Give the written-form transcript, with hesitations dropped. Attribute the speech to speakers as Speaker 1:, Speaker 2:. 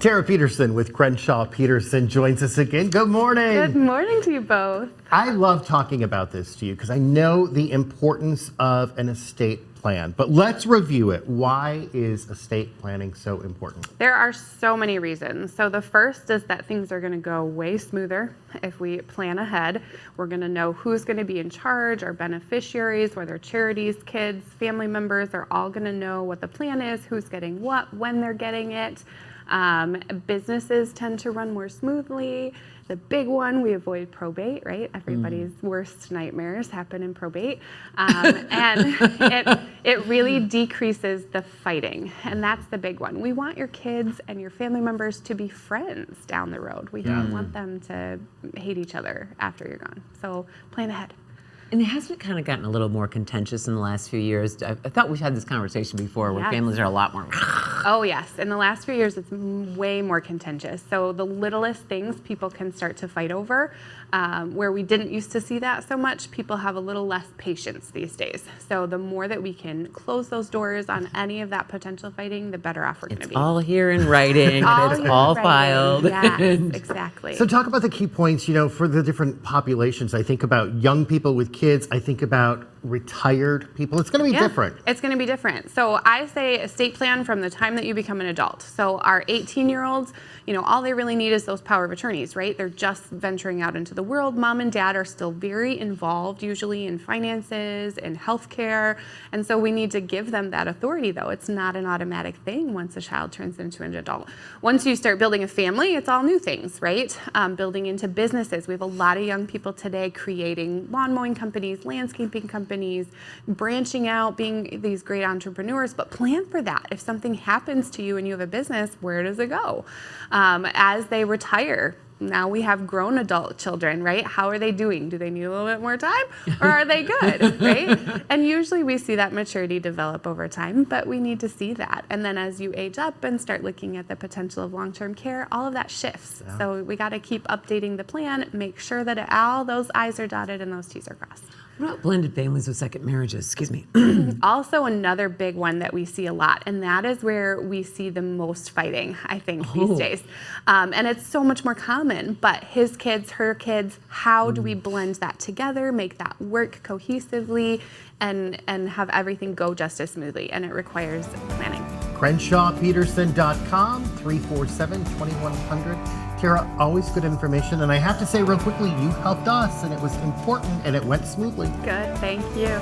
Speaker 1: Tara Peterson with Crenshaw Peterson joins us again. Good morning.
Speaker 2: Good morning to you both.
Speaker 1: I love talking about this to you because I know the importance of an estate plan. But let's review it. Why is estate planning so important?
Speaker 2: There are so many reasons. So the first is that things are going to go way smoother if we plan ahead. We're going to know who's going to be in charge, our beneficiaries, whether charities, kids, family members are all going to know what the plan is, who's getting what, when they're getting it. Businesses tend to run more smoothly. The big one, we avoid probate, right? Everybody's worst nightmares happen in probate. And it really decreases the fighting. And that's the big one. We want your kids and your family members to be friends down the road. We don't want them to hate each other after you're gone. So plan ahead.
Speaker 3: And it hasn't kind of gotten a little more contentious in the last few years. I thought we've had this conversation before where families are a lot more.
Speaker 2: Oh yes, in the last few years it's way more contentious. So the littlest things people can start to fight over, where we didn't used to see that so much, people have a little less patience these days. So the more that we can close those doors on any of that potential fighting, the better off we're going to be.
Speaker 3: It's all here in writing, and it's all filed.
Speaker 2: Yes, exactly.
Speaker 1: So talk about the key points, for the different populations. I think about young people with kids. I think about retired people. It's going to be different.
Speaker 2: It's going to be different. So I say estate plan from the time that you become an adult. So our 18-year-olds, all they really need is those power of attorneys, right? They're just venturing out into the world. Mom and dad are still very involved, usually in finances and healthcare. And so we need to give them that authority, though. It's not an automatic thing once a child turns into an adult. Once you start building a family, it's all new things, right? Building into businesses. We have a lot of young people today creating lawn mowing companies, landscaping companies, branching out, being these great entrepreneurs, but plan for that. If something happens to you and you have a business, where does it go? As they retire, now we have grown adult children, right? How are they doing? Do they need a little bit more time or are they good, right? And usually we see that maturity develop over time, but we need to see that. And then as you age up and start looking at the potential of long-term care, all of that shifts. Yeah. So we got to keep updating the plan, make sure that all those I's are dotted and those T's are crossed.
Speaker 3: What about blended families with second marriages? Excuse me.
Speaker 2: Also another big one that we see a lot, and that is where we see the most fighting, I think, these days. And it's so much more common, but his kids, her kids, how do we blend that together, make that work cohesively, and have everything go just as smoothly? And it requires planning.
Speaker 1: CrenshawPeterson.com, 347-2100. Tara, always good information. And I have to say real quickly, you helped us and it was important and it went smoothly.
Speaker 2: Good, thank you.